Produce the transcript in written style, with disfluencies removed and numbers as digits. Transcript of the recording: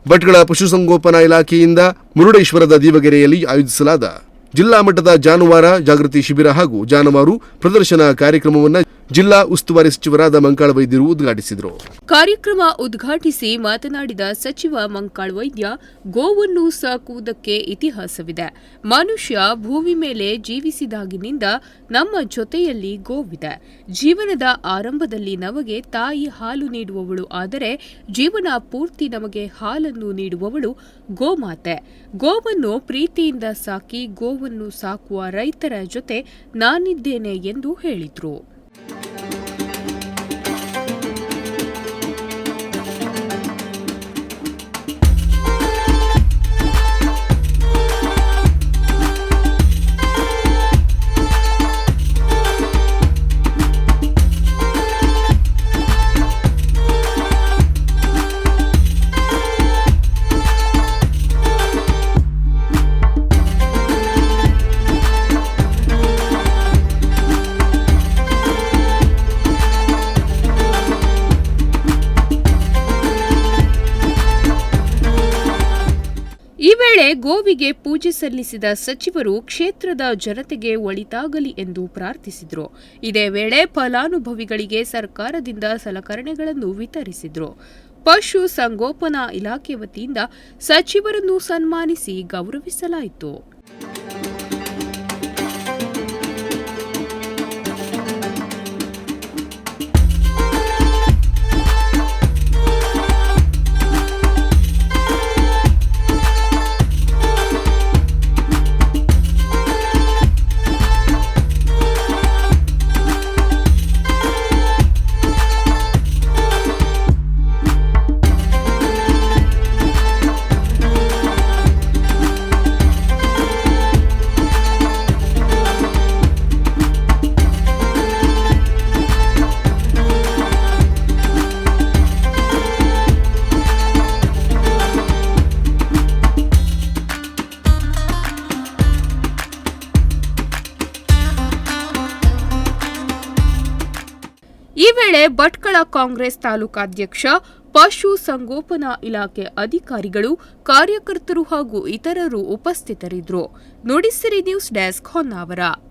ಭಟ್ಕಳ ಪಶುಸಂಗೋಪನಾ ಇಲಾಖೆಯಿಂದ ಮುರುಡೇಶ್ವರದ ದೀವಗೆರೆಯಲ್ಲಿ ಆಯೋಜಿಸಲಾದ ಜಿಲ್ಲಾ ಮಟ್ಟದ ಜಾನುವಾರು ಜಾಗೃತಿ ಶಿಬಿರ ಹಾಗೂ ಜಾನುವಾರು ಪ್ರದರ್ಶನ ಕಾರ್ಯಕ್ರಮವನ್ನು ಜಿಲ್ಲಾ ಉಸ್ತುವಾರಿ ಸಚಿವರಾದ ಮಂಕಾಳ ವೈದ್ಯರು ಉದ್ಘಾಟಿಸಿದರು. ಕಾರ್ಯಕ್ರಮ ಉದ್ಘಾಟಿಸಿ ಮಾತನಾಡಿದ ಸಚಿವ ಮಂಕಾಳ ವೈದ್ಯ, ಗೋವನ್ನು ಸಾಕುವುದಕ್ಕೆ ಇತಿಹಾಸವಿದೆ. ಮನುಷ್ಯ ಭೂಮಿ ಮೇಲೆ ಜೀವಿಸಿದಾಗಿನಿಂದ ನಮ್ಮ ಜೊತೆಯಲ್ಲಿ ಗೋವಿದೆ. ಜೀವನದ ಆರಂಭದಲ್ಲಿ ನಮಗೆ ತಾಯಿ ಹಾಲು ನೀಡುವವಳು, ಆದರೆ ಜೀವನ ಪೂರ್ತಿ ನಮಗೆ ಹಾಲನ್ನು ನೀಡುವವಳು ಗೋಮಾತೆ. ಗೋವನ್ನು ಪ್ರೀತಿಯಿಂದ ಸಾಕಿ ಗೋವನ್ನು ಸಾಕುವ ರೈತರ ಜೊತೆ ನಾನಿದ್ದೇನೆ ಎಂದು ಹೇಳಿದರು. ಈ ವೇಳೆ ಗೋವಿಗೆ ಪೂಜೆ ಸಲ್ಲಿಸಿದ ಸಚಿವರು ಕ್ಷೇತ್ರದ ಜನತೆಗೆ ಒಳಿತಾಗಲಿ ಎಂದು ಪ್ರಾರ್ಥಿಸಿದರು. ಇದೇ ವೇಳೆ ಫಲಾನುಭವಿಗಳಿಗೆ ಸರ್ಕಾರದಿಂದ ಸಲಕರಣೆಗಳನ್ನು ವಿತರಿಸಿದರು. ಪಶು ಸಂಗೋಪನಾ ಇಲಾಖೆ ವತಿಯಿಂದ ಸಚಿವರನ್ನು ಸನ್ಮಾನಿಸಿ ಗೌರವಿಸಲಾಯಿತು. ಈ ವೇಳೆ ಭಟ್ಕಳ ಕಾಂಗ್ರೆಸ್ ತಾಲೂಕಾಧ್ಯಕ್ಷ, ಪಶು ಸಂಗೋಪನಾ ಇಲಾಖೆ ಅಧಿಕಾರಿಗಳು, ಕಾರ್ಯಕರ್ತರು ಹಾಗೂ ಇತರರು ಉಪಸ್ಥಿತರಿದ್ದರು. Nudisiri news desk, Honnavar.